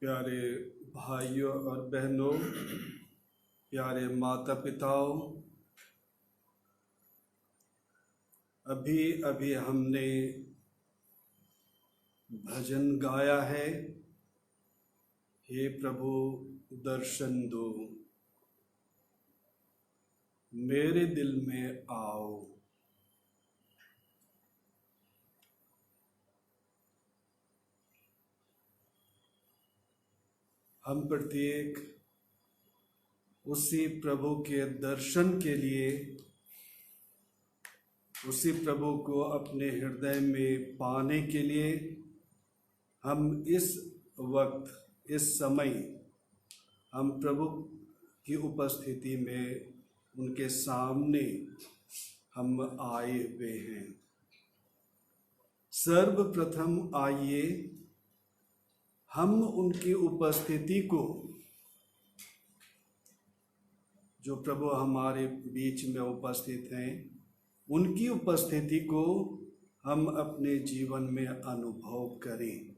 प्यारे भाइयों और बहनों, प्यारे माता पिताओं, अभी अभी हमने भजन गाया है, हे प्रभु दर्शन दो, मेरे दिल में आओ। हम प्रत्येक उसी प्रभु के दर्शन के लिए, उसी प्रभु को अपने हृदय में पाने के लिए हम इस वक्त, इस समय हम प्रभु की उपस्थिति में उनके सामने हम आए हुए हैं। सर्वप्रथम आइए हम उनकी उपस्थिति को, जो प्रभु हमारे बीच में उपस्थित हैं, उनकी उपस्थिति को हम अपने जीवन में अनुभव करें।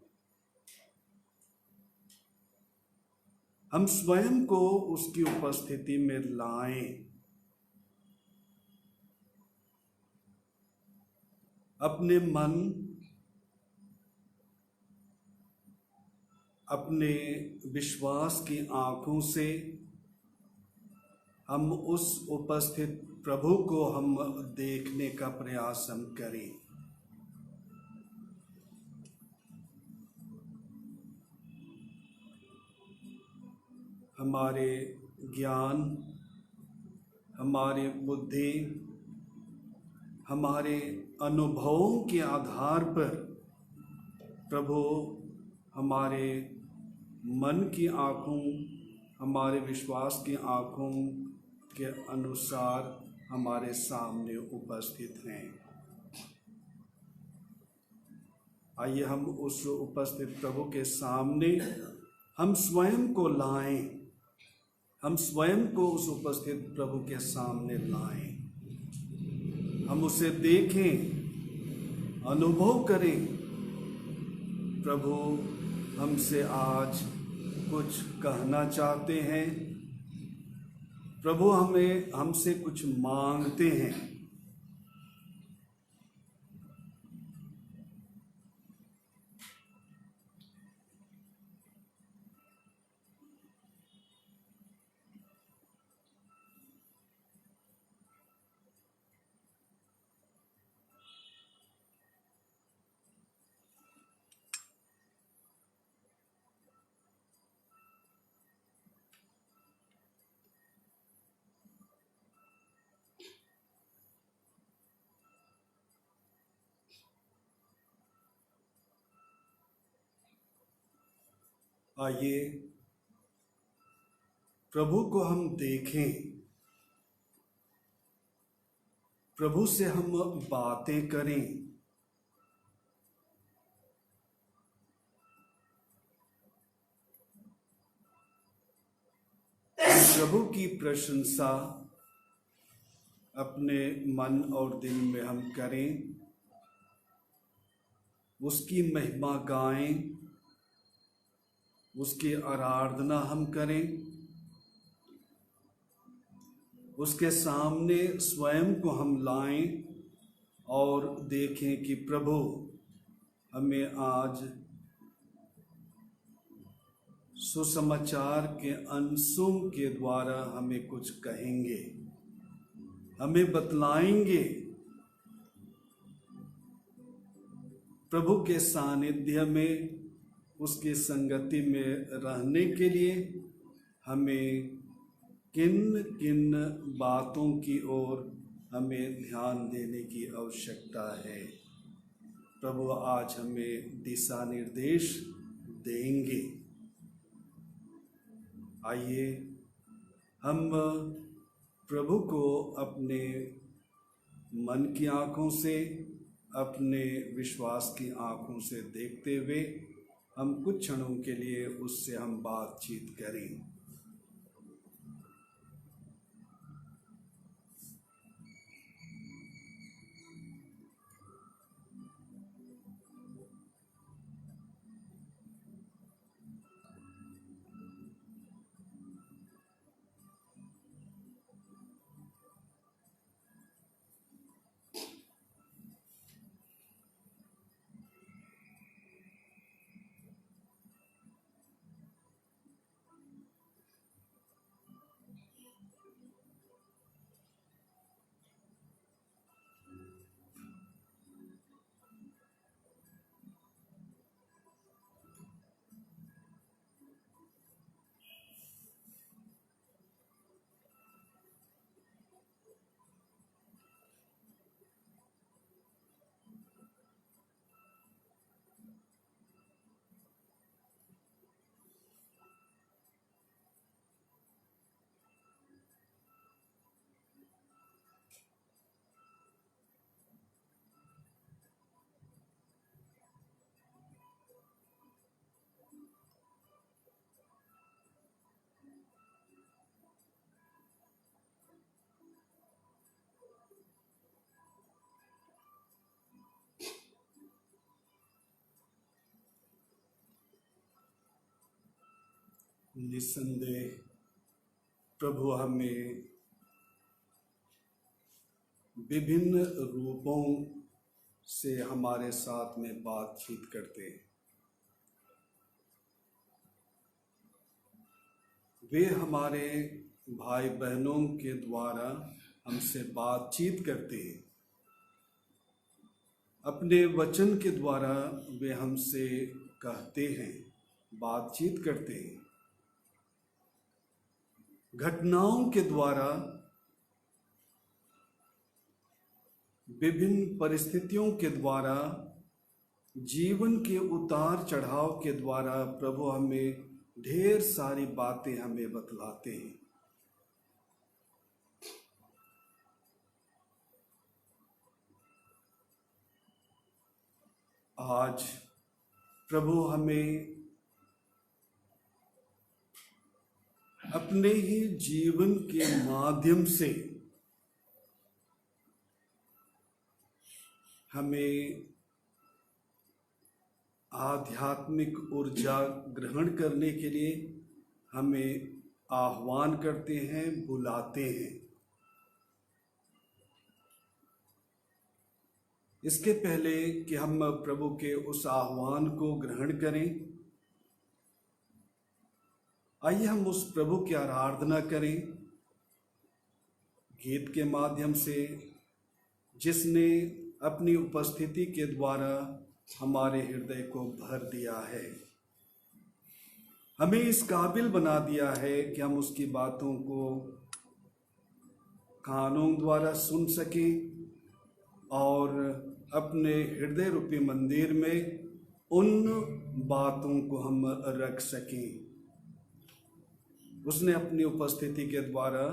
हम स्वयं को उसकी उपस्थिति में लाएं। अपने मन, अपने विश्वास की आंखों से हम उस उपस्थित प्रभु को हम देखने का प्रयास हम करें। हमारे ज्ञान, हमारी बुद्धि, हमारे अनुभवों के आधार पर प्रभु हमारे मन की आँखों, हमारे विश्वास की आँखों के अनुसार हमारे सामने उपस्थित हैं। आइए हम उस उपस्थित प्रभु के सामने हम स्वयं को लाएं, हम स्वयं को उस उपस्थित प्रभु के सामने लाएं, हम उसे देखें, अनुभव करें। प्रभु हमसे आज कुछ कहना चाहते हैं, प्रभु हमसे कुछ मांगते हैं। आइए प्रभु को हम देखें, प्रभु से हम बातें करें। प्रभु की प्रशंसा अपने मन और दिल में हम करें, उसकी महिमा गाएं, उसकी आराधना हम करें, उसके सामने स्वयं को हम लाएं और देखें कि प्रभु हमें आज सुसमाचार के अंशों के द्वारा हमें कुछ कहेंगे, हमें बतलाएंगे। प्रभु के सानिध्य में, उसकी संगति में रहने के लिए हमें किन किन बातों की ओर हमें ध्यान देने की आवश्यकता है। प्रभु आज हमें दिशा निर्देश देंगे। आइए हम प्रभु को अपने मन की आँखों से, अपने विश्वास की आँखों से देखते हुए हम कुछ क्षणों के लिए उससे हम बातचीत करें। निस्संदेह प्रभु हमें विभिन्न रूपों से हमारे साथ में बातचीत करते हैं। वे हमारे भाई बहनों के द्वारा हमसे बातचीत करते हैं। अपने वचन के द्वारा वे हमसे कहते हैं, बातचीत करते हैं। घटनाओं के द्वारा विभिन्न परिस्थितियों के द्वारा, जीवन के उतार चढ़ाव के द्वारा प्रभु हमें ढेर सारी बातें हमें बतलाते हैं। आज प्रभु हमें अपने ही जीवन के माध्यम से हमें आध्यात्मिक ऊर्जा ग्रहण करने के लिए हमें आह्वान करते हैं, बुलाते हैं। इसके पहले कि हम प्रभु के उस आह्वान को ग्रहण करें, आइए हम उस प्रभु की आराधना करें गीत के माध्यम से, जिसने अपनी उपस्थिति के द्वारा हमारे हृदय को भर दिया है, हमें इस काबिल बना दिया है कि हम उसकी बातों को कानों द्वारा सुन सकें और अपने हृदय रूपी मंदिर में उन बातों को हम रख सकें। उसने अपनी उपस्थिति के द्वारा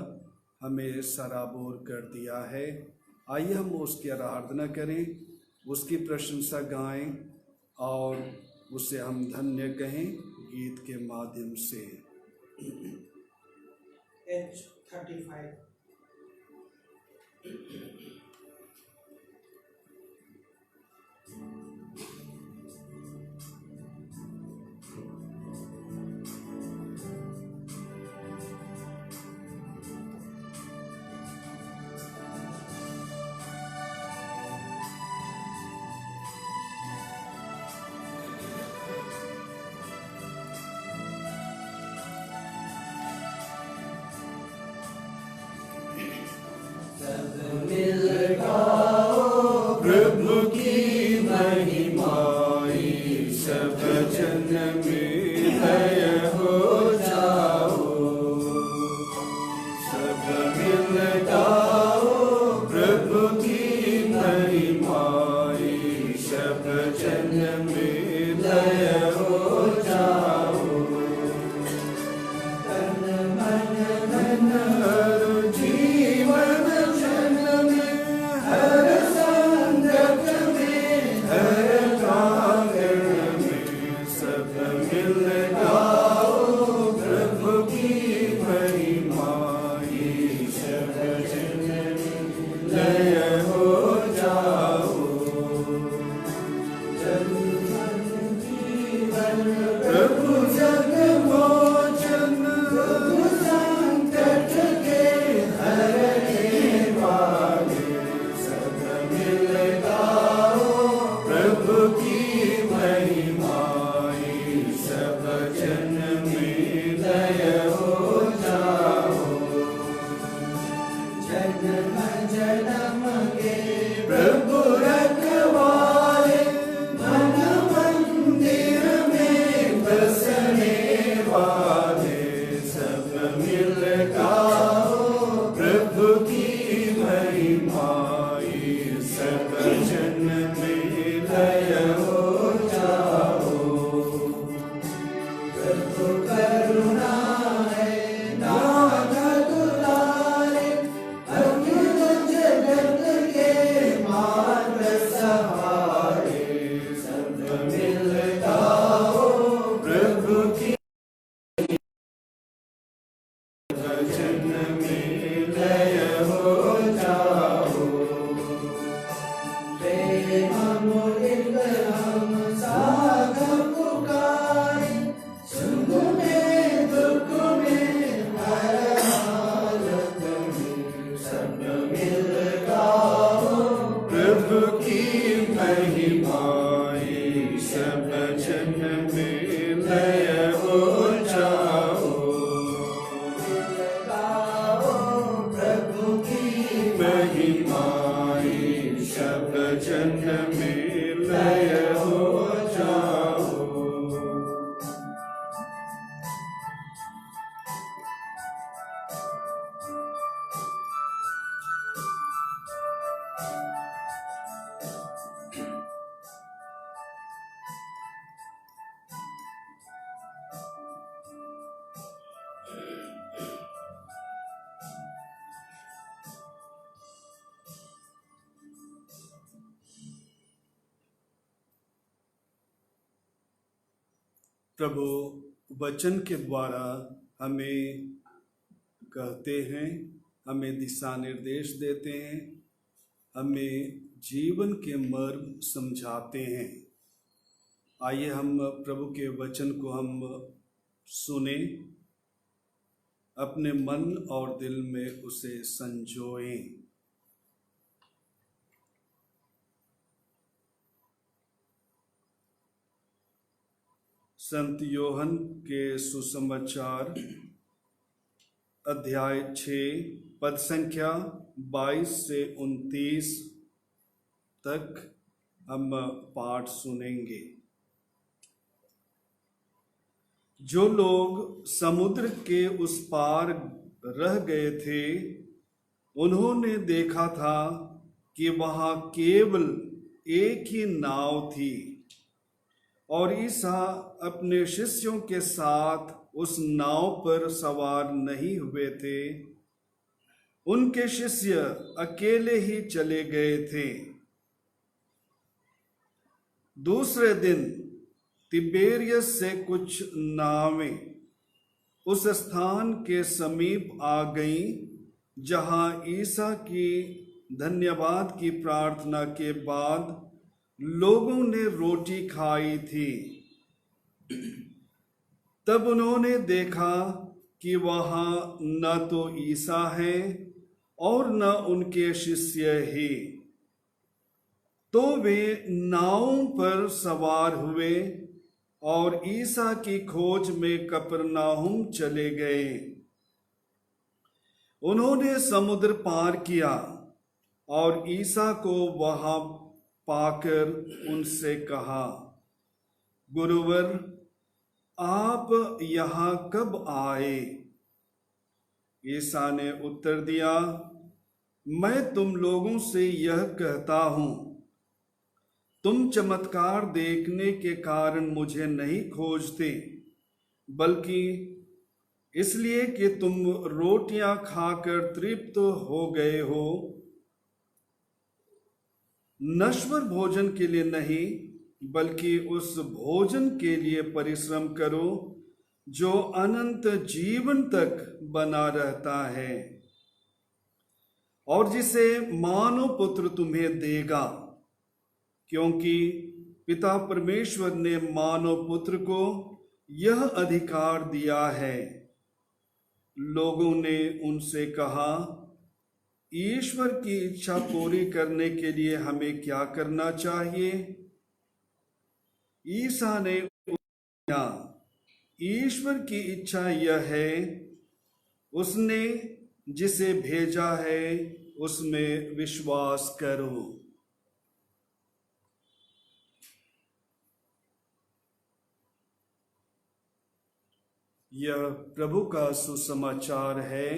हमें सराबोर कर दिया है। आइए हम उसकी आराधना करें, उसकी प्रशंसा गाएं और उसे हम धन्य कहें गीत के माध्यम से। H35 प्रभु की महिमाई सब जन में लय हो जाओ, सब मिल गाओ। प्रभु की महिमाई सब जन में लय हो जाओ। तन मन धन हर जीवन जन में, हर संगत में, हर प्रांगण में सब मिल गाओ। प्रभु की महिमाई सब जन में लय हो जाओ। जन मन जीवन प्रभु जग मोचन, प्रभु संकट के हरने वाले सब मिल गाओ। प्रभु की महिमाई सब जन में लय हो जाओ। जन्म जन्म के प्रभु रखवाले, मन मंदिर में बसने वाले सब मिल गाओ। प्रभु की महिमाई सब जन में लय हो जाओ। प्रभु करुणा है नाथ दुलारे, अखिल जगत के मार्ग सहारे सब मिल गाओ। प्रभु की जन में लय हो जाओ। प्रेम मुदित हम साध पुकारे, सुख में दुख में हर हालत में सब मिल गाओ। प्रभु की महिमाई सब जन में लय हो जाओ। प्रभु की महिमाई सब जन में लय हो जाओ। प्रभु वचन के द्वारा हमें कहते हैं, हमें दिशा निर्देश देते हैं, हमें जीवन के मर्म समझाते हैं। आइए हम प्रभु के वचन को हम सुने, अपने मन और दिल में उसे संजोएं। संत योहन के सुसमाचार अध्याय 6 पद संख्या 22 से 29 तक हम पाठ सुनेंगे। जो लोग समुद्र के उस पार रह गए थे, उन्होंने देखा था कि वहां केवल एक ही नाव थी और ईसा अपने शिष्यों के साथ उस नाव पर सवार नहीं हुए थे। उनके शिष्य अकेले ही चले गए थे। दूसरे दिन तिबेरियस से कुछ नावें उस स्थान के समीप आ गईं जहां ईसा की धन्यवाद की प्रार्थना के बाद लोगों ने रोटी खाई थी। तब उन्होंने देखा कि वहां न तो ईसा है और न उनके शिष्य ही। तो वे नावों पर सवार हुए और ईसा की खोज में कफरनहूम चले गए। उन्होंने समुद्र पार किया और ईसा को वहां पाकर उनसे कहा, गुरुवर, आप यहाँ कब आए? ईसा ने उत्तर दिया, मैं तुम लोगों से यह कहता हूँ, तुम चमत्कार देखने के कारण मुझे नहीं खोजते, बल्कि इसलिए कि तुम रोटियां खाकर तृप्त हो गए हो। नश्वर भोजन के लिए नहीं, बल्कि उस भोजन के लिए परिश्रम करो जो अनंत जीवन तक बना रहता है और जिसे मानव पुत्र तुम्हें देगा, क्योंकि पिता परमेश्वर ने मानव पुत्र को यह अधिकार दिया है। लोगों ने उनसे कहा, ईश्वर की इच्छा पूरी करने के लिए हमें क्या करना चाहिए? ईसा ने कहा, ईश्वर की इच्छा यह है, उसने जिसे भेजा है उसमें विश्वास करो। यह प्रभु का सुसमाचार है।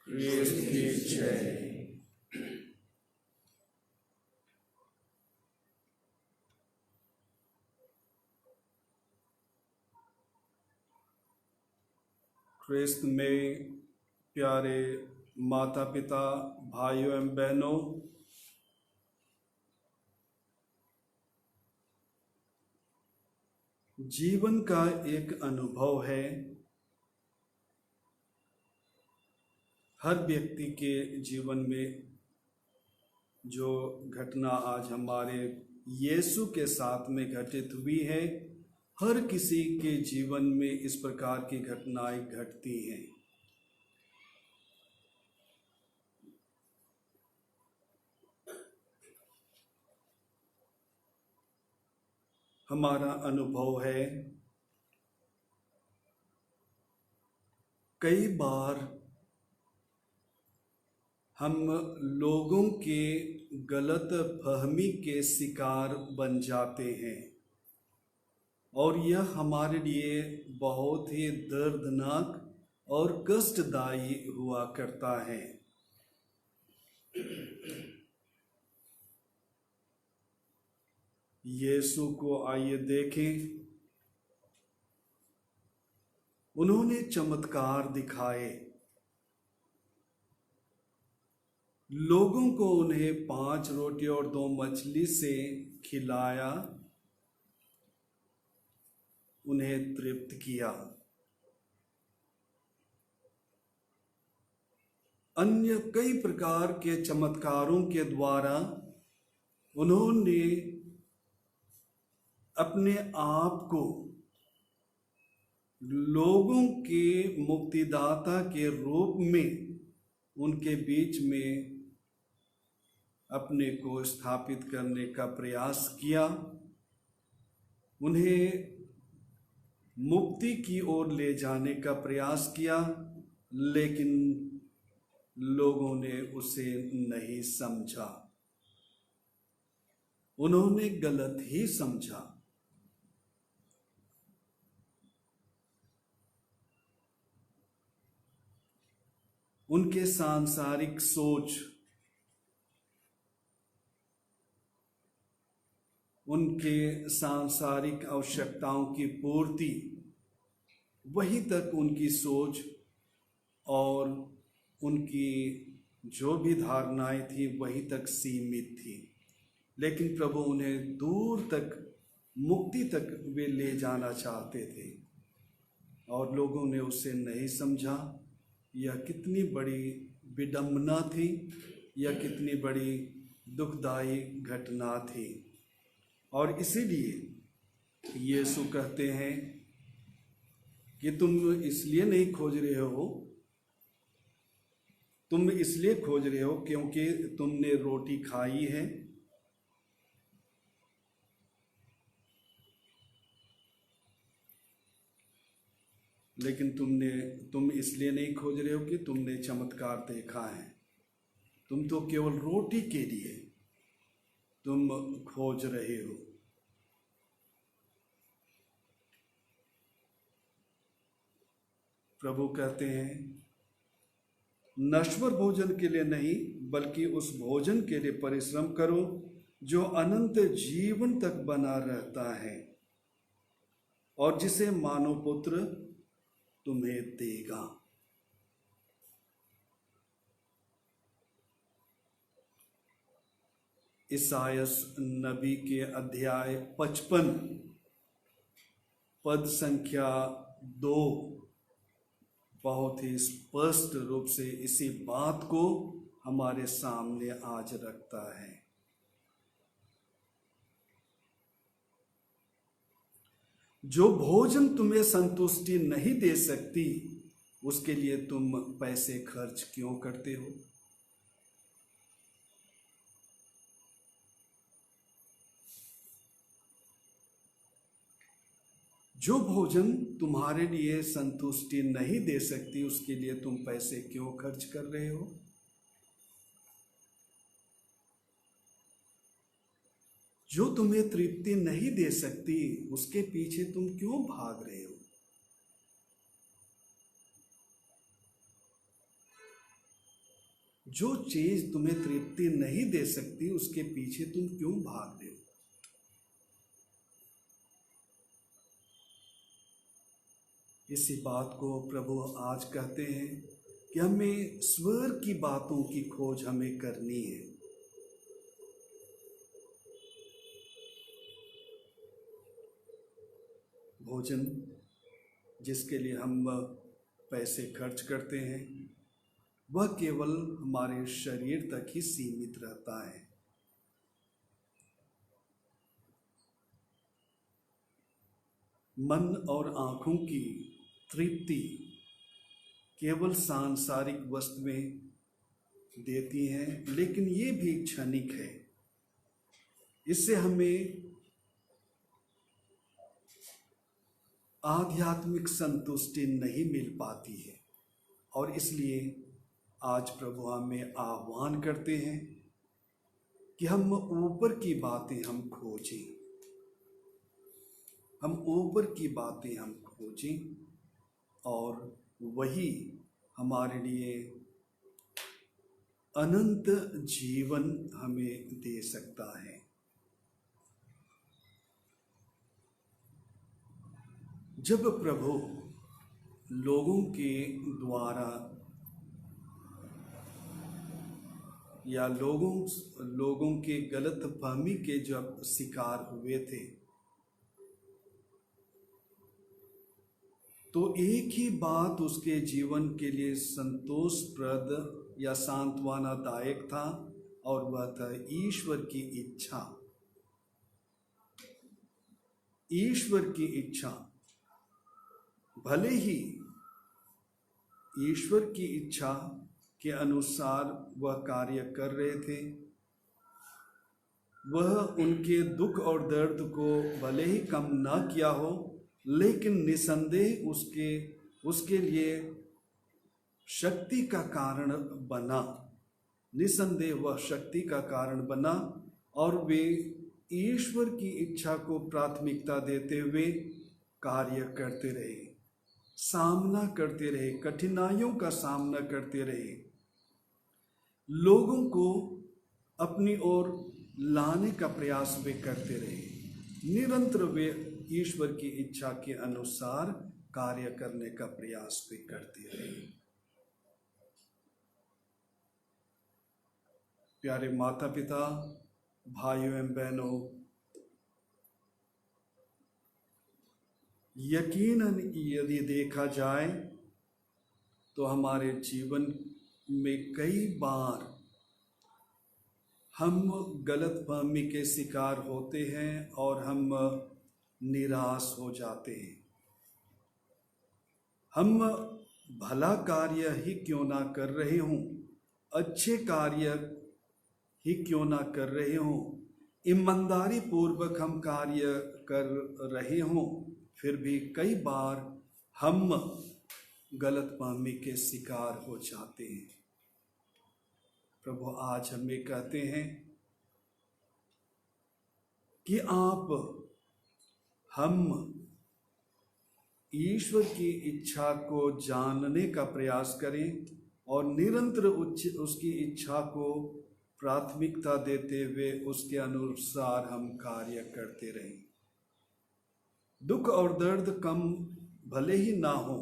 क्रिस्त की जय। क्रिस्त में प्यारे माता पिता, भाइयों एवं बहनों, जीवन का एक अनुभव है। हर व्यक्ति के जीवन में जो घटना आज हमारे यीशु के साथ में घटित हुई है, हर किसी के जीवन में इस प्रकार की घटनाएं घटती हैं। हमारा अनुभव है, कई बार हम लोगों के गलत फहमी के शिकार बन जाते हैं और यह हमारे लिए बहुत ही दर्दनाक और कष्टदायी हुआ करता है। यीशु को आइए देखें। उन्होंने चमत्कार दिखाए, लोगों को उन्हें 5 रोटी और 2 मछली से खिलाया। उन्हें तृप्त किया। अन्य कई प्रकार के चमत्कारों के द्वारा उन्होंने अपने आप को लोगों के मुक्तिदाता के रूप में उनके बीच में अपने को स्थापित करने का प्रयास किया। उन्हें मुक्ति की ओर ले जाने का प्रयास किया, लेकिन लोगों ने उसे नहीं समझा। उन्होंने गलत ही समझा। उनके सांसारिक सोच, उनके सांसारिक आवश्यकताओं की पूर्ति, वहीं तक उनकी सोच और उनकी जो भी धारणाएं थी वहीं तक सीमित थी। लेकिन प्रभु उन्हें दूर तक, मुक्ति तक वे ले जाना चाहते थे और लोगों ने उसे नहीं समझा। यह कितनी बड़ी विडंबना थी, यह कितनी बड़ी दुखदाई घटना थी। और इसीलिए यीशु कहते हैं कि तुम इसलिए नहीं खोज रहे हो, तुम इसलिए खोज रहे हो क्योंकि तुमने रोटी खाई है, लेकिन तुम इसलिए नहीं खोज रहे हो कि तुमने चमत्कार देखा है। तुम तो केवल रोटी के लिए तुम खोज रहे हो। प्रभु कहते हैं, नश्वर भोजन के लिए नहीं, बल्कि उस भोजन के लिए परिश्रम करो जो अनंत जीवन तक बना रहता है और जिसे मानव पुत्र तुम्हें देगा। इसायास नबी के अध्याय 55 पद संख्या 2 बहुत ही स्पष्ट रूप से इसी बात को हमारे सामने आज रखता है। जो भोजन तुम्हें संतुष्टि नहीं दे सकती, उसके लिए तुम पैसे खर्च क्यों करते हो? जो भोजन तुम्हारे लिए संतुष्टि नहीं दे सकती, उसके लिए तुम पैसे क्यों खर्च कर रहे हो? जो तुम्हें तृप्ति नहीं दे सकती, उसके पीछे तुम क्यों भाग रहे हो? जो चीज तुम्हें तृप्ति नहीं दे सकती, उसके पीछे तुम क्यों भाग रहे हो? इसी बात को प्रभु आज कहते हैं कि हमें स्वर्ग की बातों की खोज हमें करनी है। भोजन जिसके लिए हम पैसे खर्च करते हैं, वह केवल हमारे शरीर तक ही सीमित रहता है। मन और आँखों की तृप्ति केवल सांसारिक वस्तुएं देती हैं, लेकिन ये भी क्षणिक है। इससे हमें आध्यात्मिक संतुष्टि नहीं मिल पाती है। और इसलिए आज प्रभु हमें आह्वान करते हैं कि हम ऊपर की बातें हम खोजें, हम ऊपर की बातें हम खोजें और वही हमारे लिए अनंत जीवन हमें दे सकता है। जब प्रभु लोगों के द्वारा या लोगों के गलतफहमी के जब शिकार हुए थे, तो एक ही बात उसके जीवन के लिए संतोषप्रद या सांत्वनादायक था, और वह था ईश्वर की इच्छा। ईश्वर की इच्छा। भले ही ईश्वर की इच्छा के अनुसार वह कार्य कर रहे थे, वह उनके दुख और दर्द को भले ही कम न किया हो, लेकिन निसंदेह उसके लिए शक्ति का कारण बना। निसंदेह वह शक्ति का कारण बना, और वे ईश्वर की इच्छा को प्राथमिकता देते हुए कार्य करते रहे, सामना करते रहे, कठिनाइयों का सामना करते रहे, लोगों को अपनी ओर लाने का प्रयास वे करते रहे। निरंतर वे ईश्वर की इच्छा के अनुसार कार्य करने का प्रयास वे करते रहे। प्यारे माता पिता, भाइयों एवं बहनों, यकीनन यदि देखा जाए तो हमारे जीवन में कई बार हम गलतफहमी के शिकार होते हैं और हम निराश हो जाते हैं। हम भला कार्य ही क्यों ना कर रहे हों, अच्छे कार्य ही क्यों ना कर रहे हों, ईमानदारी पूर्वक हम कार्य कर रहे हों, फिर भी कई बार हम गलतफहमी के शिकार हो जाते हैं। प्रभु आज हमें कहते हैं कि हम ईश्वर की इच्छा को जानने का प्रयास करें और निरंतर उसकी इच्छा को प्राथमिकता देते हुए उसके अनुसार हम कार्य करते रहें। दुख और दर्द कम भले ही ना हो,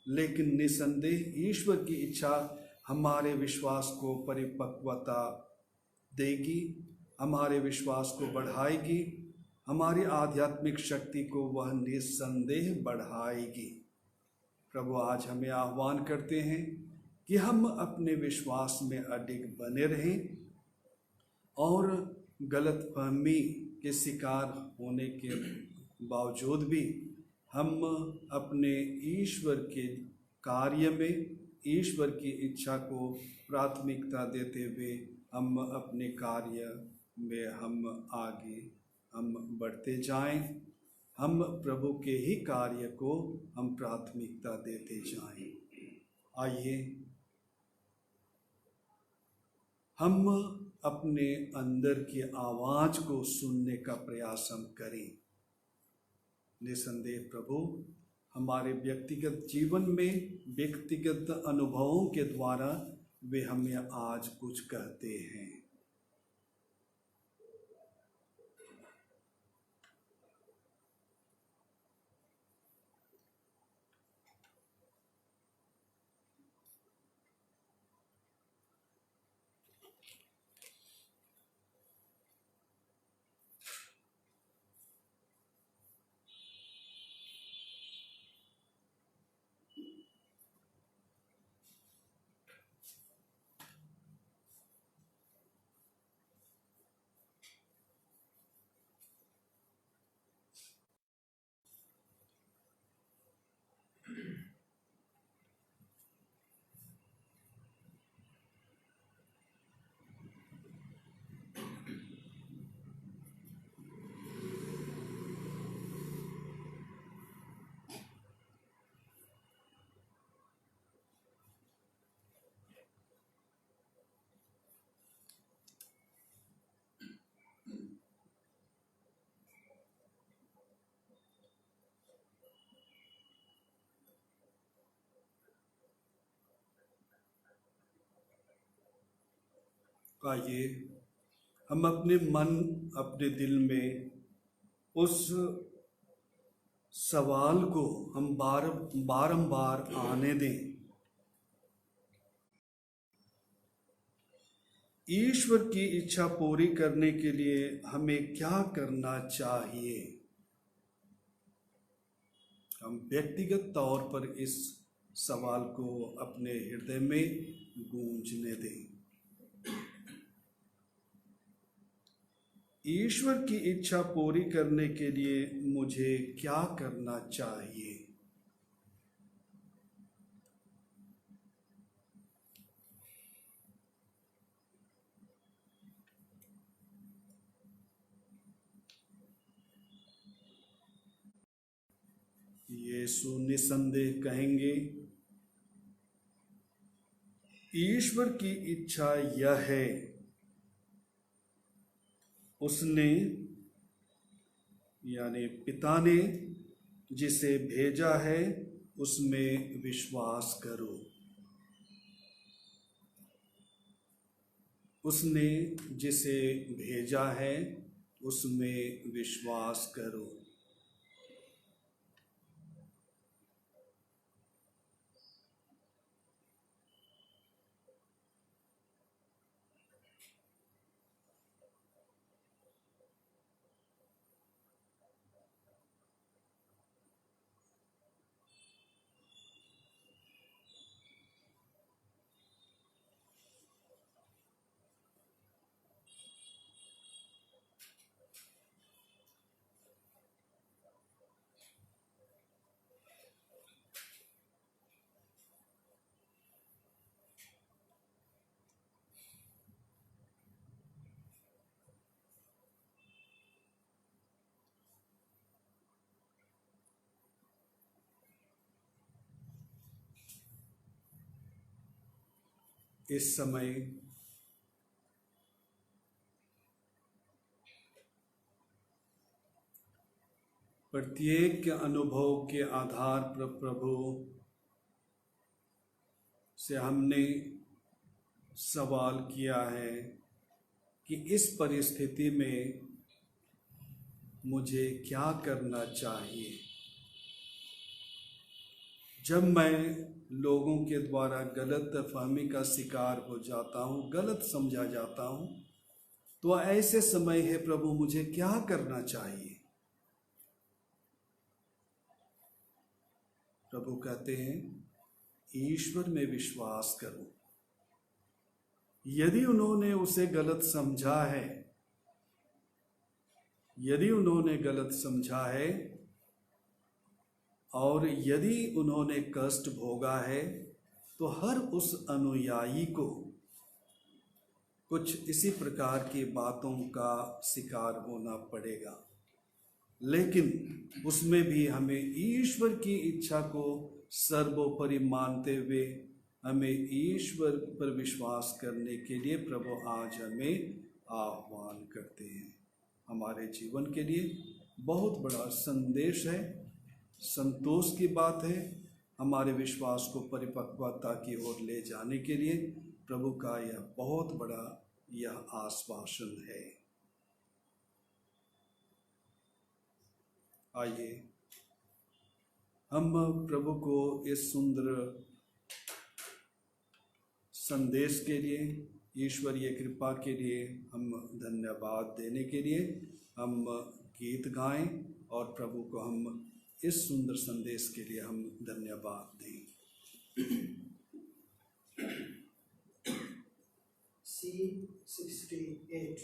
लेकिन निसंदेह ईश्वर की इच्छा हमारे विश्वास को परिपक्वता देगी, हमारे विश्वास को बढ़ाएगी, हमारी आध्यात्मिक शक्ति को वह निसंदेह बढ़ाएगी। प्रभु आज हमें आह्वान करते हैं कि हम अपने विश्वास में अडिग बने रहें और गलतफहमी के शिकार होने के बावजूद भी हम अपने ईश्वर के कार्य में, ईश्वर की इच्छा को प्राथमिकता देते हुए हम अपने कार्य में हम बढ़ते जाएं, हम प्रभु के ही कार्य को हम प्राथमिकता देते जाएं। आइए हम अपने अंदर की आवाज़ को सुनने का प्रयास हम करें। निसंदेह प्रभु हमारे व्यक्तिगत जीवन में, व्यक्तिगत अनुभवों के द्वारा वे हमें आज कुछ कहते हैं। आइए हम अपने मन, अपने दिल में उस सवाल को हम बारंबार आने दें। ईश्वर की इच्छा पूरी करने के लिए हमें क्या करना चाहिए? हम व्यक्तिगत तौर पर इस सवाल को अपने हृदय में गूंजने दें। ईश्वर की इच्छा पूरी करने के लिए मुझे क्या करना चाहिए? यीशु निसंदेह कहेंगे, ईश्वर की इच्छा यह है, उसने यानी पिता ने जिसे भेजा है उसमें विश्वास करो। उसने जिसे भेजा है उसमें विश्वास करो। इस समय प्रत्येक अनुभव के आधार पर प्रभु से हमने सवाल किया है कि इस परिस्थिति में मुझे क्या करना चाहिए। जब मैं लोगों के द्वारा गलत फहमी का शिकार हो जाता हूँ, गलत समझा जाता हूँ, तो ऐसे समय है प्रभु मुझे क्या करना चाहिए? प्रभु कहते हैं ईश्वर में विश्वास करो। यदि उन्होंने उसे गलत समझा है, यदि उन्होंने गलत समझा है और यदि उन्होंने कष्ट भोगा है, तो हर उस अनुयायी को कुछ इसी प्रकार की बातों का शिकार होना पड़ेगा। लेकिन उसमें भी हमें ईश्वर की इच्छा को सर्वोपरि मानते हुए हमें ईश्वर पर विश्वास करने के लिए प्रभु आज हमें आह्वान करते हैं। हमारे जीवन के लिए बहुत बड़ा संदेश है, संतोष की बात है। हमारे विश्वास को परिपक्वता की ओर ले जाने के लिए प्रभु का यह बहुत बड़ा यह आश्वासन है। आइए हम प्रभु को इस सुंदर संदेश के लिए, ईश्वरीय कृपा के लिए हम धन्यवाद देने के लिए हम गीत गाएं और प्रभु को हम इस सुंदर संदेश के लिए हम धन्यवाद दें। C68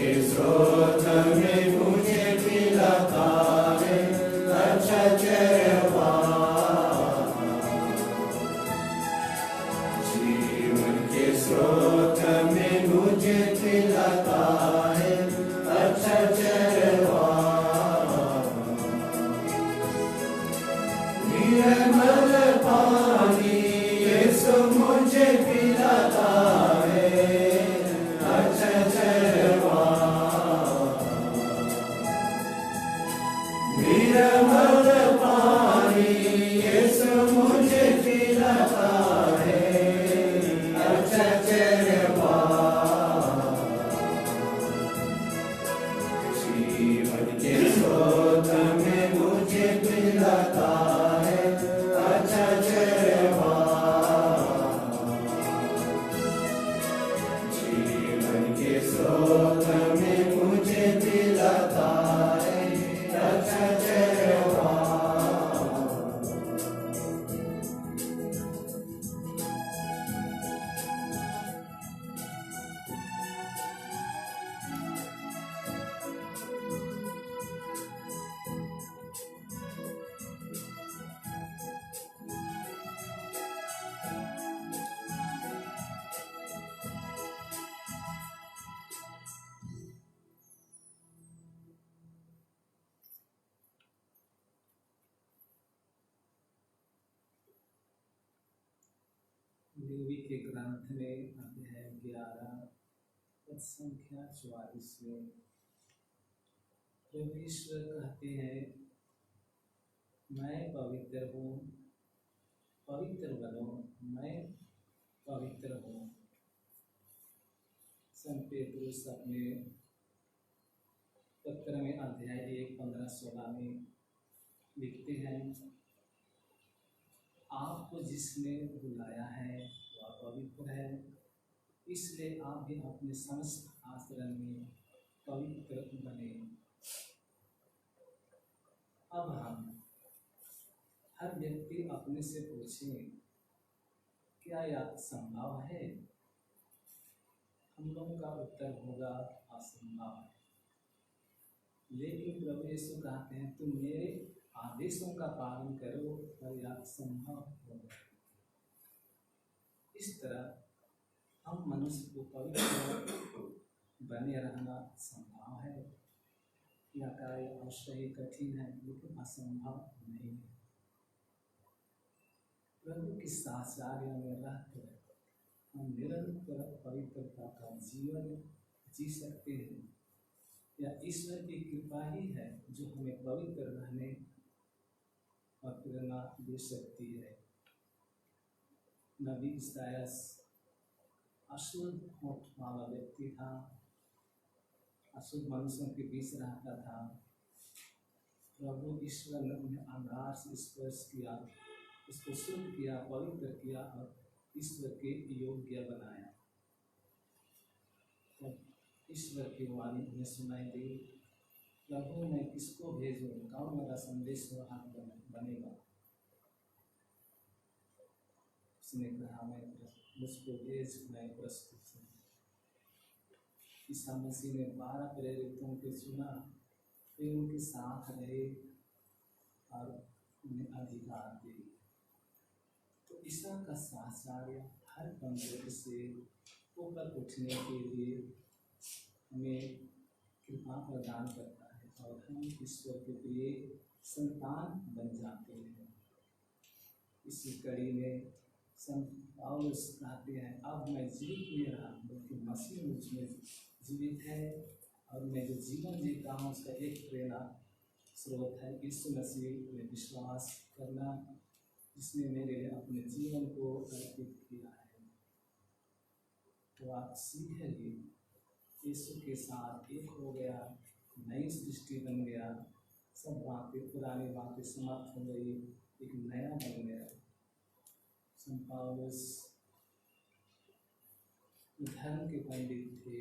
के स्रोत में मुझे पिलाता है अच्छा चरवाहा। जीवन के स्रोत में मुझे पिलाता है अच्छा चरवाहा। निर्मल पानी यीशु मुझे पिलाता है अच्छा चरवाहा। निर्मल पानी यीशु मुझे पिलाता है अच्छा चरवाहा। जीवन के स्रोत में मुझे पिलाता है अच्छा चरवाहा। जीवन के स्रोत में मुझे पिलाता है अच्छा चरवाहा। लेवी के ग्रंथ में अध्याय 11 पद संख्या 44 में प्रभु ईश्वर कहते हैं, मैं पवित्र हूँ, पवित्र बनो, मैं पवित्र हूँ। संत पेतरुस अपने पत्र में अध्याय 1 15-16 में लिखते हैं, आपको जिसने बुलाया है वह पवित्र है, इसलिए आप भी अपने समस्त आचरण में पवित्र बने। अब हम हर व्यक्ति अपने से पूछें, क्या यह संभव है? हम लोगों का उत्तर होगा असंभव है। लेकिन प्रभु यीशु कहते हैं, तुम मेरे आदेशों का पालन करो और यह संभव होगा। इस तरह हम मनुष्य को पवित्र बने रहना संभव है। यह कार्य अवश्य ही कठिन है, लेकिन असंभव नहीं है। प्रभु की साक्षात्कार में रहकर हम निरंतर पवित्रता का जीवन जी सकते हैं। यह ईश्वर की कृपा ही है जो हमें पवित्र रहने और प्रेरणा दे सकती है। नबी इस्राएल अशुद्ध होठ वाला व्यक्ति था, अशुद्ध मनुष्यों के बीच रहता था। प्रभु ईश्वर ने उन्हें अंगार से स्पर्श किया, उसको शुद्ध किया, पवित्र किया और ईश्वर के योग्य बनाया। तब ईश्वर की वाणी उन्हें सुनाई दी, प्रभु मैं किसको भेजूं, कौन मेरा संदेश बनेगा? उसने कहा, मैं मुझको भेज, मैं प्रस्तुत हूँ। ईसा मसीह ने 12 प्रेरितों को चुना, वे उनके साथ रहे और उन्हें अधिकार दिए। तो ईसा का साहचर्य हर कमजोर से ऊपर उठने के लिए हमें कृपा प्रदान करता है और हम ईश्वर के प्रिय संतान बन जाते हैं। इसी कड़ी में संत पौलुस कहते हैं, अब मैं जीवित नहीं रहा, बल्कि मसीह मुझ में जीवित है और मैं जो जीवन जीता हूँ उसका एक प्रेरणा स्रोत है यीशु मसीह में विश्वास करना, जिसने मेरे लिए अपने जीवन को अर्पित किया है। तो आप सीखिए, यीशु के साथ एक हो गया, नई सृष्टि बन गया, सब बातें पुरानी बातें समाप्त हो गई, एक नया बन गया। संत पौलुस धर्म के पंडित थे,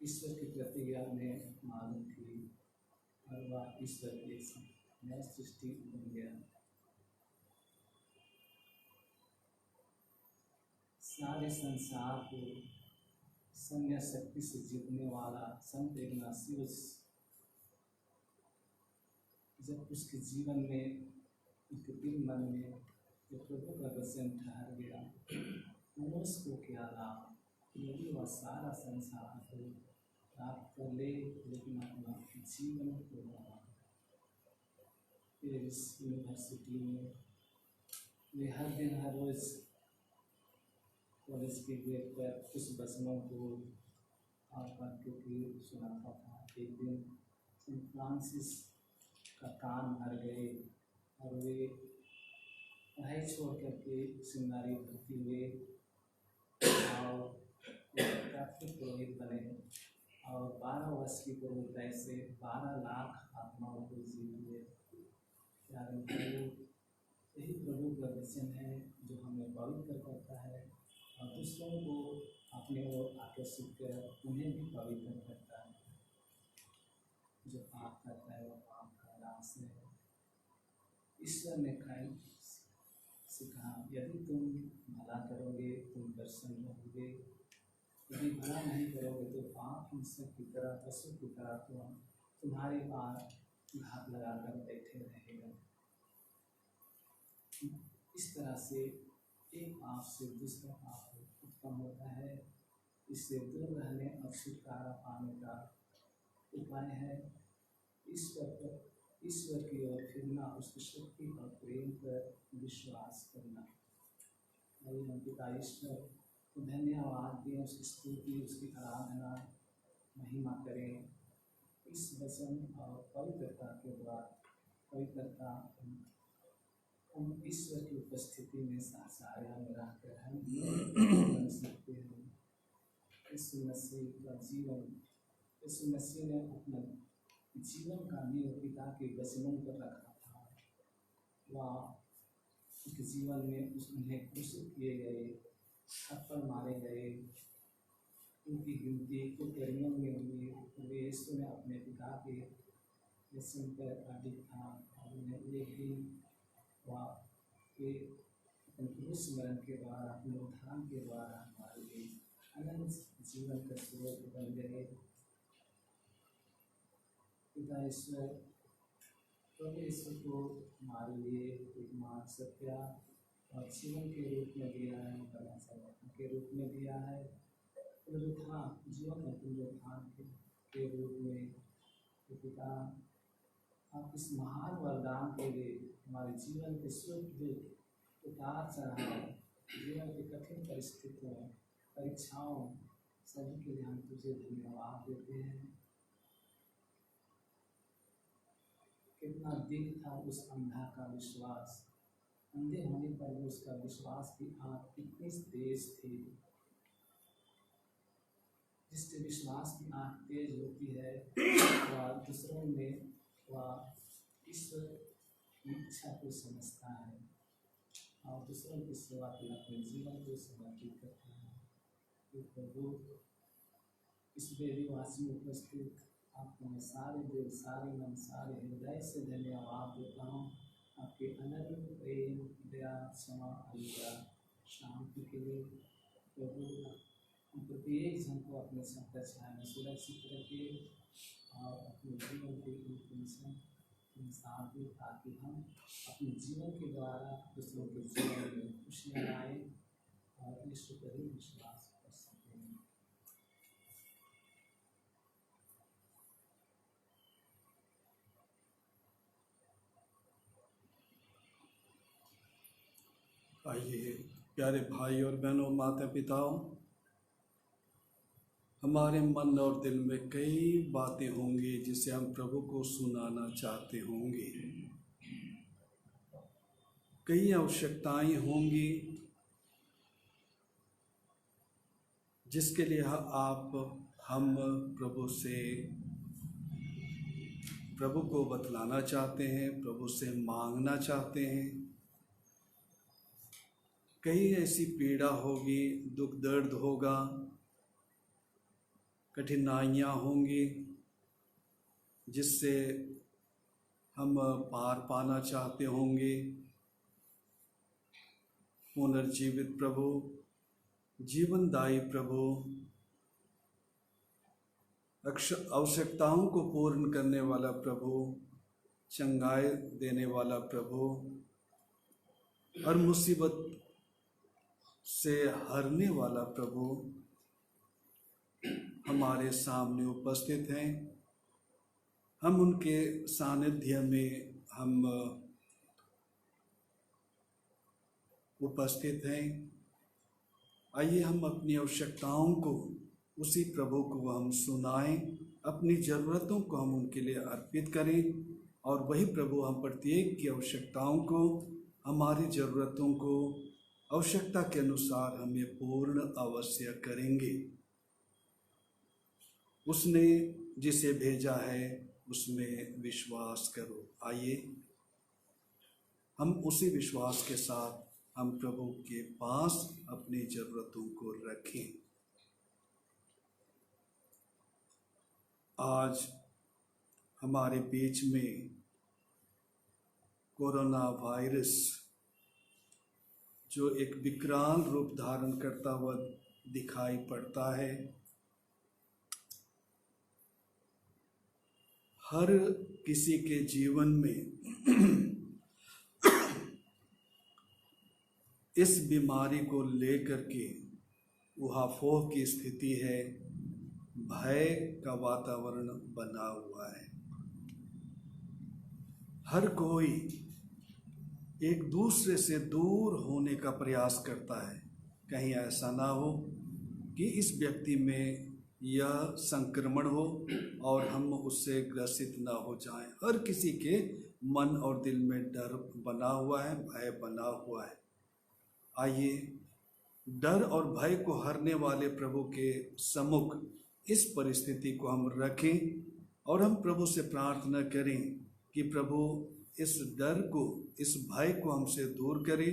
ईश्वर की प्रतिज्ञा में मालूम थी और वह ईश्वर की नई सृष्टि बन गया। सारे संसार को सैन्य शक्ति से जीतने वाला संत इग्नासियस, जब उसके जीवन में, उसके दिल मन में जो प्रभु का वचन ठहर गया, मनुष्य को क्या लाभ यदि वह सारा संसार को प्राप्त कर ले लेकिन अपना जीवन को गवा। इस यूनिवर्सिटी में वे हर दिन हर रोज कॉलेज के गेट पर कुछ वचनों को पढ़ के सुनाता था। एक दिन सेंट फ्रांसिस का कान भर गए और वे पढ़ाई छोड़ करके सेमिनारी भर्ती हुए और कैथोलिक पुरोहित बने और 12 वर्ष की पुरोहिताई से 12 लाख आत्माओं को जीत लिए। यही प्रभु का वचन है जो हमें पवित्र करता है और दूसरों को अपने ओर आकर्षित कर उन्हें भी पवित्र करता है। जो पाप करता है वह पाप का नाश है। ईश्वर ने कहा यदि तुम भला करोगे तुम प्रसन्न रहोगे, यदि भला नहीं करोगे तो पाप हिंसक की तरह, पशु की तरह तुम्हारे पास घात लगाकर बैठे रहेगा। इस तरह से एक पाप से दूसरा पाप उत्पन्न होता है। इससे दूर रहने और छुटकारा पाने का उपाय है ईश्वर की ओर फिरना, उसकी शक्ति और प्रेम पर विश्वास करना। हम पिता ईश्वर को धन्यवाद दें, उसकी स्तुति, उसकी आराधना, महिमा करें। इस वचन और पवित्रता के द्वारा पवित्रता हम ईश्वर की उपस्थिति में साझा में रहकर हम बन सकते हैं। यीशु मसीह का जीवन, यीशु मसीह ने अपना जीवन का नींव पिता के वचनों पर रखा था। वह उसके जीवन में उन्हें क्रूसित किए गए, थप्पड़ मारे गए, उनकी गिनती कुकर्मियों में हुई। वे यीशु ने अपने पिता के वचन पर अधिक था और उन्हें एक दिन वह अपने क्रूस मरण के द्वारा, अपने उत्थान के द्वारा हमारे लिए अनंत जीवन का स्रोत बन गए। पिता ईश्वर, प्रभु ईश्वर को हमारे लिए एक मार्ग, सत्य और जीवन के रूप में दिया है, के रूप में दिया है, पुनरुत्थान, जीवन और पुनरुत्थान के रूप में। पिता, आप इस महान वरदान के लिए हमारे जीवन के सुख दुख, उतार चढ़ाव, जीवन की कठिन परिस्थितियों, परीक्षाओं, सभी के लिए हम तुझे धन्यवाद देते हैं। कितना दिल था उस अंधा का विश्वास, अंधे होने पर भी उसका विश्वास की आँख कितनी तेज थी। जिससे विश्वास की आँख तेज होती है वह दूसरों में वह ईश्वर की इच्छा को समझता है और दूसरों की सेवा के लिए अपने जीवन को समर्पित करता है। तो प्रभु, इस वेदीवासी में उपस्थित आपको मैं सारे दिल, सारे मन, सारे हृदय से धन्यवाद देता हूँ। आपके अनंत प्रेम, दया, क्षमा, अनुग्रह, शांति के लिए। प्रभु, हम प्रत्येक जन को अपने छत्र छाया में सुरक्षित रखे और अपने जीवन के साथ दें, ताकि हम अपने जीवन के द्वारा दूसरों के जीवन में खुशियाँ लाएँ और ईश्वर पर ही विश्वास कर सकें। आइए प्यारे भाई और बहनों, माता पिताओं, हमारे मन और दिल में कई बातें होंगी जिसे हम प्रभु को सुनाना चाहते होंगे। कई आवश्यकताएं होंगी जिसके लिए हम प्रभु को बतलाना चाहते हैं, प्रभु से मांगना चाहते हैं। कई ऐसी पीड़ा होगी, दुख दर्द होगा, कठिनाइयाँ होंगी जिससे हम पार पाना चाहते होंगे। पुनर्जीवित प्रभु, जीवनदायी प्रभु, आवश्यकताओं को पूर्ण करने वाला प्रभु, चंगाई देने वाला प्रभु, हर मुसीबत से हरने वाला प्रभु हमारे सामने उपस्थित हैं। हम उनके सानिध्य में हम उपस्थित हैं। आइए हम अपनी आवश्यकताओं को उसी प्रभु को हम सुनाएं, अपनी ज़रूरतों को हम उनके लिए अर्पित करें और वही प्रभु हम प्रत्येक की आवश्यकताओं को, हमारी ज़रूरतों को आवश्यकता के अनुसार हमें पूर्ण अवश्य करेंगे। उसने जिसे भेजा है उसमें विश्वास करो। आइए हम उसी विश्वास के साथ हम प्रभु के पास अपनी ज़रूरतों को रखें। आज हमारे बीच में कोरोना वायरस जो एक विकराल रूप धारण करता हुआ दिखाई पड़ता है, हर किसी के जीवन में इस बीमारी को लेकर के उहापोह की स्थिति है, भय का वातावरण बना हुआ है। हर कोई एक दूसरे से दूर होने का प्रयास करता है, कहीं ऐसा ना हो कि इस व्यक्ति में यह संक्रमण हो और हम उससे ग्रसित ना हो जाएं। हर किसी के मन और दिल में डर बना हुआ है, भय बना हुआ है। आइए डर और भय को हरने वाले प्रभु के सम्मुख इस परिस्थिति को हम रखें और हम प्रभु से प्रार्थना करें कि प्रभु इस डर को, इस भय को हमसे दूर करें,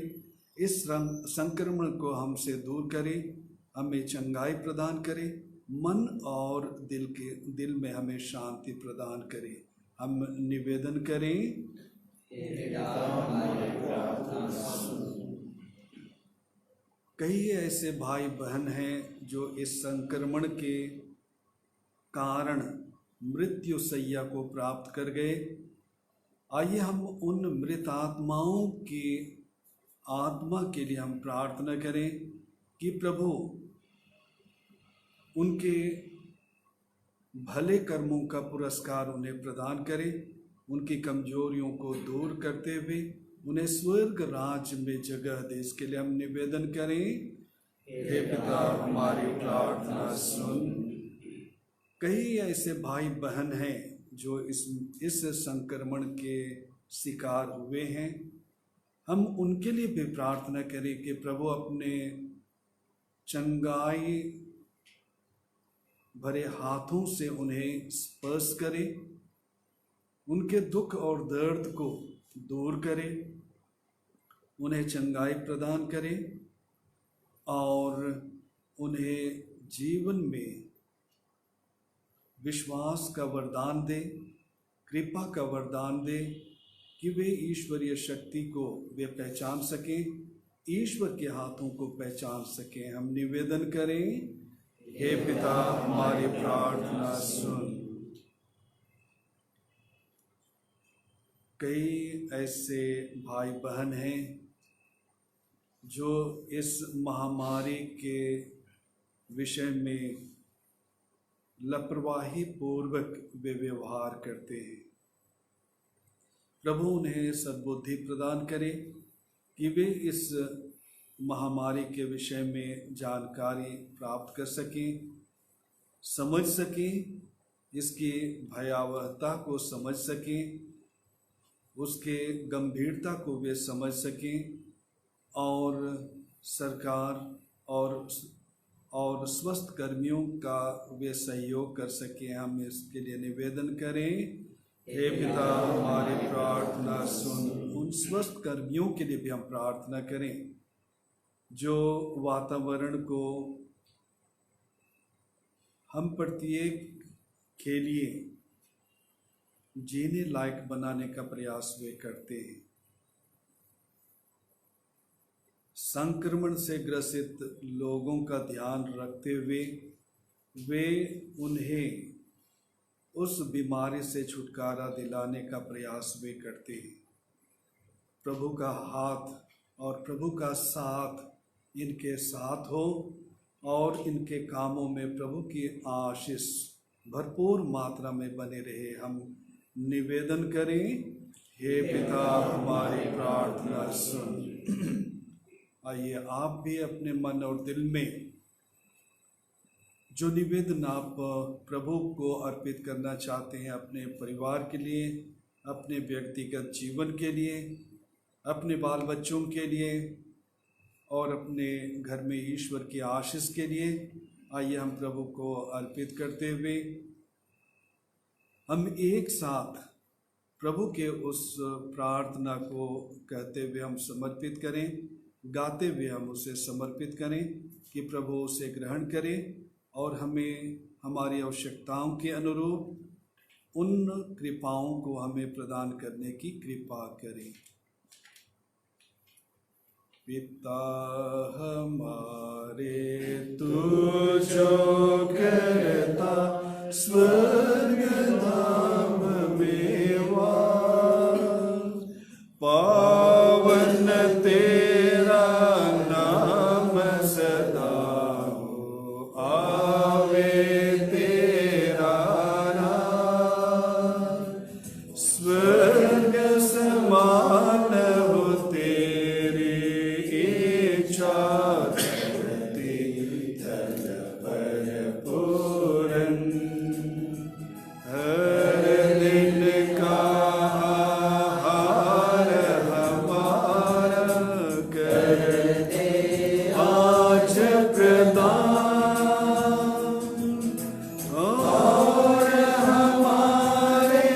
इस संक्रमण को हमसे दूर करें, हमें चंगाई प्रदान करें, मन और दिल में हमें शांति प्रदान करें। हम निवेदन करें, कई ऐसे भाई बहन हैं जो इस संक्रमण के कारण मृत्यु सैया को प्राप्त कर गए। आइए हम उन मृत आत्माओं की आत्मा के लिए हम प्रार्थना करें कि प्रभु उनके भले कर्मों का पुरस्कार उन्हें प्रदान करें, उनकी कमजोरियों को दूर करते हुए उन्हें स्वर्ग राज्य में जगह दे। इसके लिए हम निवेदन करें, हे पिता हमारी प्रार्थना सुन। कई ऐसे भाई बहन हैं जो इस संक्रमण के शिकार हुए हैं। हम उनके लिए भी प्रार्थना करें कि प्रभु अपने चंगाई भरे हाथों से उन्हें स्पर्श करे, उनके दुख और दर्द को दूर करे, उन्हें चंगाई प्रदान करे और उन्हें जीवन में विश्वास का वरदान दे, कृपा का वरदान दे कि वे ईश्वरीय शक्ति को वे पहचान सकें, ईश्वर के हाथों को पहचान सकें। हम निवेदन करें, हे पिता हमारी प्रार्थना सुन। कई ऐसे भाई बहन हैं जो इस महामारी के विषय में लापरवाही पूर्वक वे व्यवहार करते हैं। प्रभु उन्हें सद्बुद्धि प्रदान करे कि वे इस महामारी के विषय में जानकारी प्राप्त कर सकें, समझ सकें, इसकी भयावहता को समझ सकें, उसके गंभीरता को वे समझ सकें और सरकार और स्वस्थ कर्मियों का वे सहयोग कर सकें। हम इसके लिए निवेदन करें, हे पिता हमारी प्रार्थना सुन। उन स्वस्थ कर्मियों के लिए भी हम प्रार्थना करें जो वातावरण को हम प्रत्येक के लिए जीने लायक बनाने का प्रयास वे करते हैं। संक्रमण से ग्रसित लोगों का ध्यान रखते हुए वे उन्हें उस बीमारी से छुटकारा दिलाने का प्रयास वे करते हैं। प्रभु का हाथ और प्रभु का साथ इनके साथ हो और इनके कामों में प्रभु की आशीष भरपूर मात्रा में बने रहे। हम निवेदन करें, हे पिता हमारी प्रार्थना सुन। आइए आप भी अपने मन और दिल में जो निवेदन आप प्रभु को अर्पित करना चाहते हैं, अपने परिवार के लिए, अपने व्यक्तिगत जीवन के लिए, अपने बाल बच्चों के लिए और अपने घर में ईश्वर की आशीष के लिए, आइए हम प्रभु को अर्पित करते हुए हम एक साथ प्रभु के उस प्रार्थना को कहते हुए हम समर्पित करें, गाते हुए हम उसे समर्पित करें कि प्रभु उसे ग्रहण करें और हमें हमारी आवश्यकताओं के अनुरूप उन कृपाओं को हमें प्रदान करने की कृपा करें। पिता हमारे तू जो करता स्वर्ग धाम में वास, पावन तेरा नाम सदा हो, आवे तेरा नाम, स्वर्ग समान हो तेरी इच्छा, धरती तल पर पूरन, हर दिन का आहार हमारा कर दे आज प्रदान, और हमारे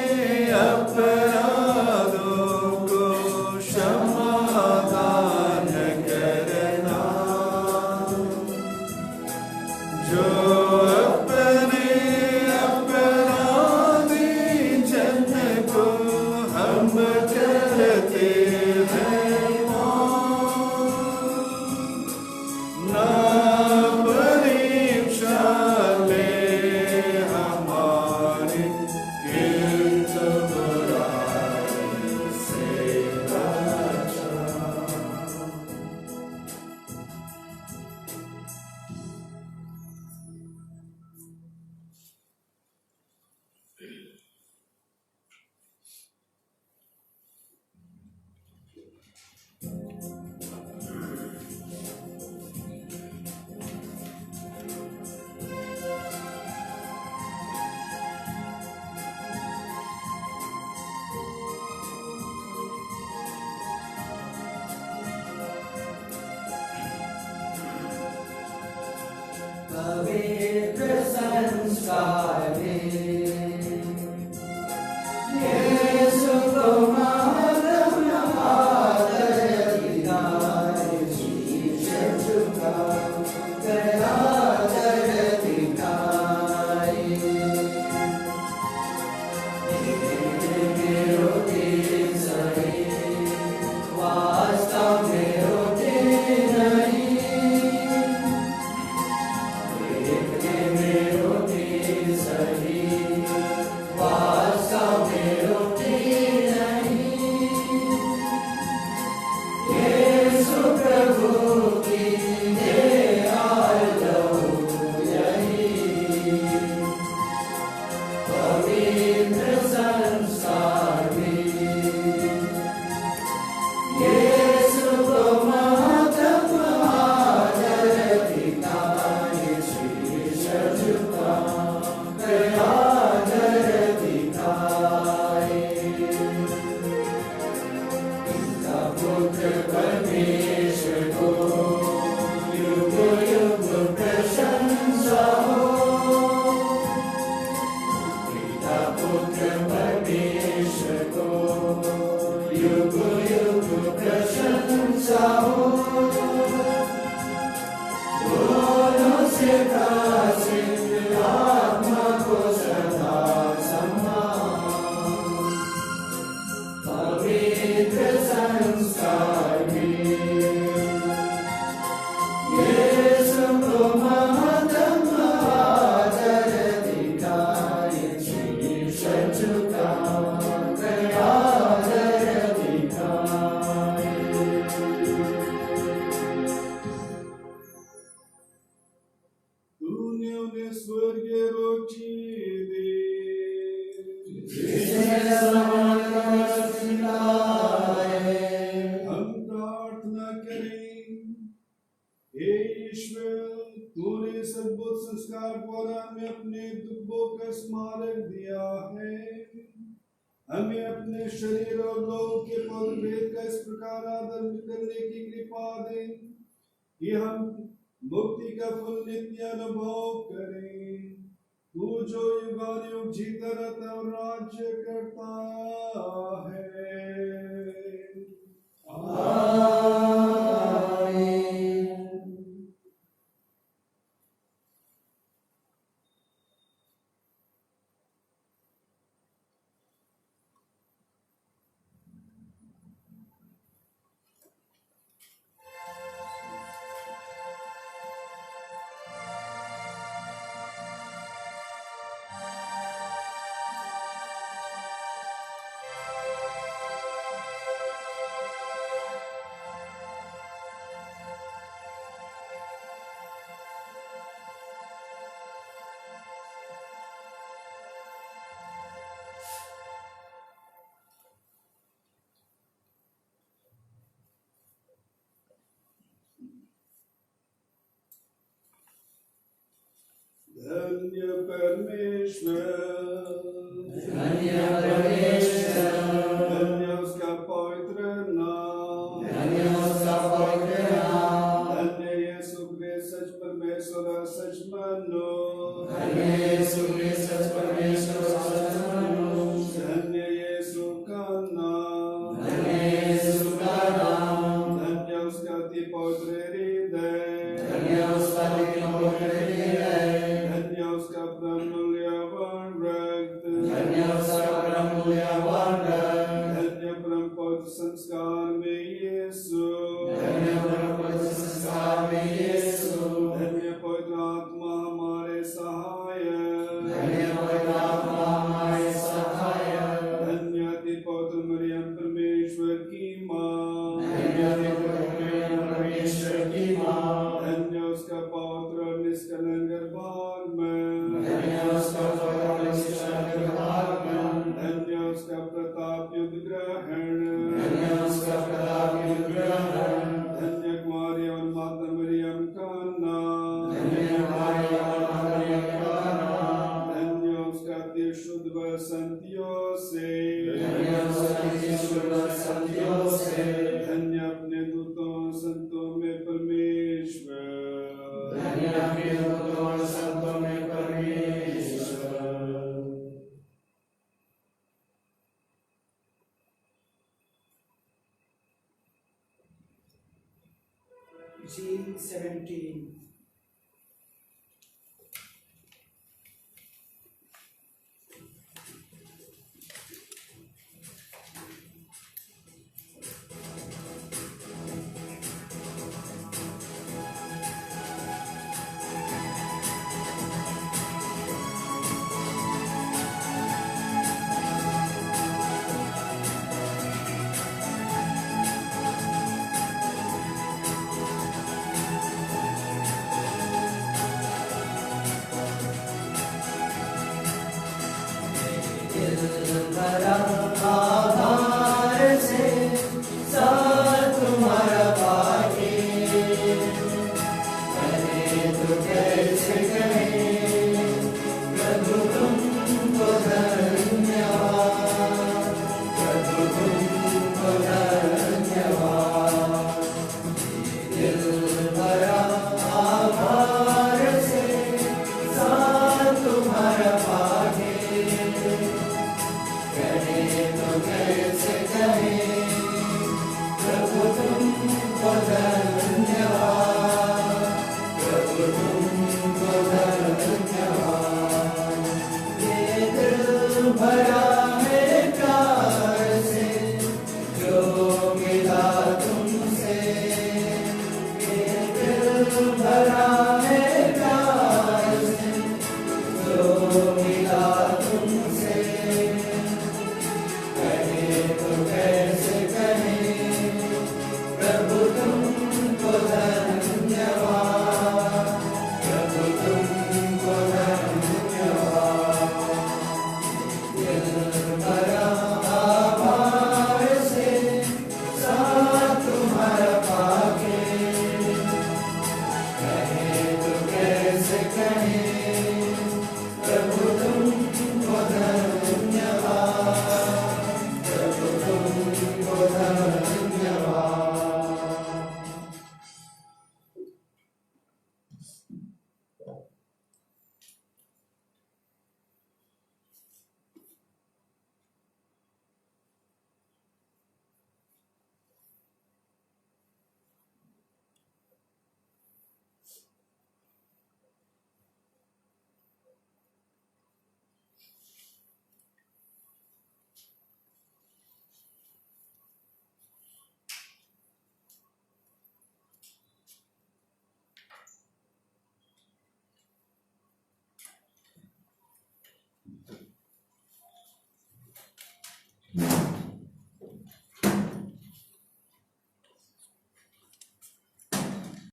अपराधों को क्षमादान करना, जो अपने अपराधी जन को हम करते हैं माफ, ना परीक्षा ले हमारी, किंतु बुराई से बचा। पवित्र संस्कार में यीशु को मातम आदर दिखाए, शीश झुका कर आदर दिखाए, में रोटी सही वास्तव में रोटी नहीं, सही uccidi. हम प्रार्थना करें। हे ईश्वर, तूने इस अद्भुत संस्कार द्वारा हमें अपने दुखों का स्मारक दिया है। हमें अपने शरीर और लोगों के पवित्र भेद का इस प्रकार आदर करने की कृपा दे कि हम मुक्ति का फल नित्य अनुभव करें। तू जो युगानुयुग जीता रहता और राज्य करता है। धन्य परमेश्वर, धन्य उसका पवित्र नाम, धन्य यीशु क्रिस्त सच परमेश्वर और सच मनो, धन्य यीशु का नाम, धन्य उसका अति पवित्र हृदय, धन्य उसका धन्य परम पवित्र संस्कार में यीशु, धन्य पवित्र आत्मा हमारे सहायक, धन्य अति पवित्र मरियम परमेश्वर की माँ, धन्य उसका पवित्र और निष्कलंक गर्भाधान में, धन्य उसका प्रताप युद्ध ग्रहण, धन्य कुमारी और माता मरियम का नाम, धन्य उसका अति शुद्ध बसंतियों से, धन्य अपने दूतों संतों में परमेश्वर, Scene 17. Para